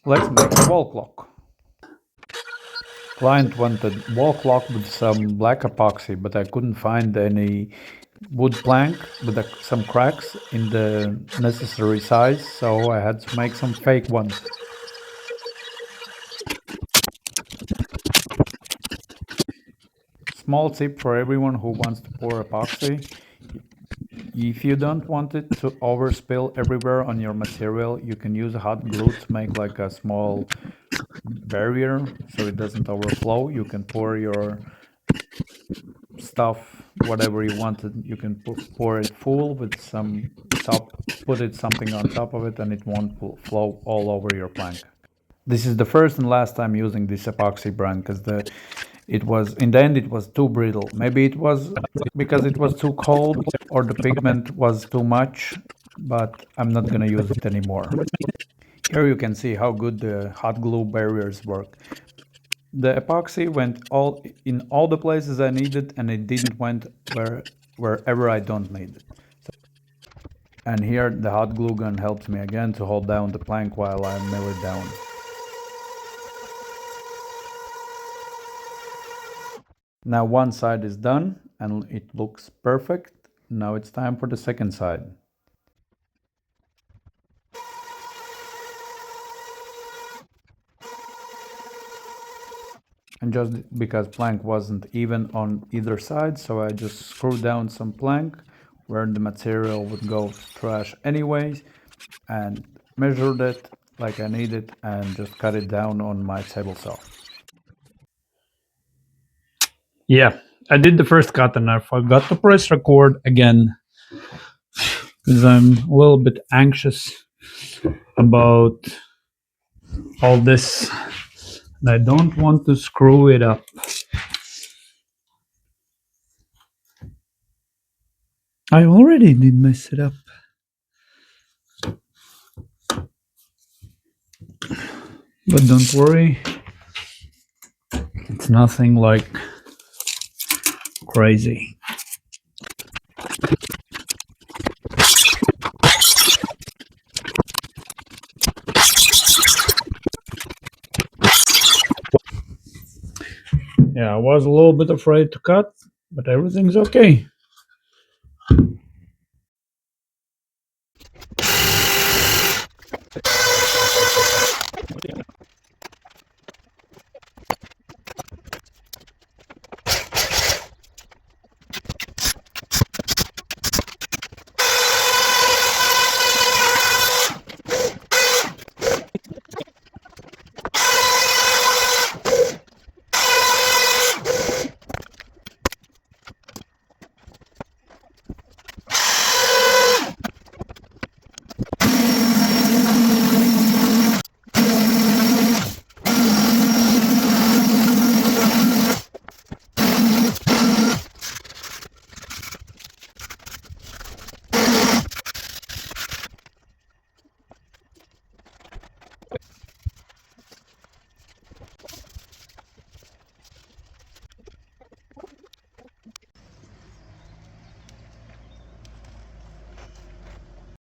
Let's make a wall clock. Client wanted wall clock with some black epoxy, but I couldn't find any wood plank with some cracks in the necessary size, so I had to make some fake ones. Small tip for everyone who wants to pour epoxy. If you don't want it to overspill everywhere on your material, you can use hot glue to make like a small barrier so it doesn't overflow. You can pour your stuff, whatever you wanted, you can pour it full with some something on top of it, and it won't flow all over your plank. This is the first and last time using this epoxy brand because it was too brittle. Maybe it was because it was too cold or the pigment was too much, but I'm not gonna use it anymore. Here you can see how good the hot glue barriers work. The epoxy went in all the places I needed, and it didn't went wherever I don't need it. And here the hot glue gun helps me again to hold down the plank while I mill it down. Now one side is done and it looks perfect. Now it's time for the second side. And just because plank wasn't even on either side, so I just screwed down some plank where the material would go to trash anyways, and measured it like I needed and just cut it down on my table saw. Yeah, I did the first cut and I forgot to press record again because I'm a little bit anxious about all this and I don't want to screw it up. I already did mess it up. But don't worry, it's nothing like crazy. Yeah, I was a little bit afraid to cut, but everything's okay.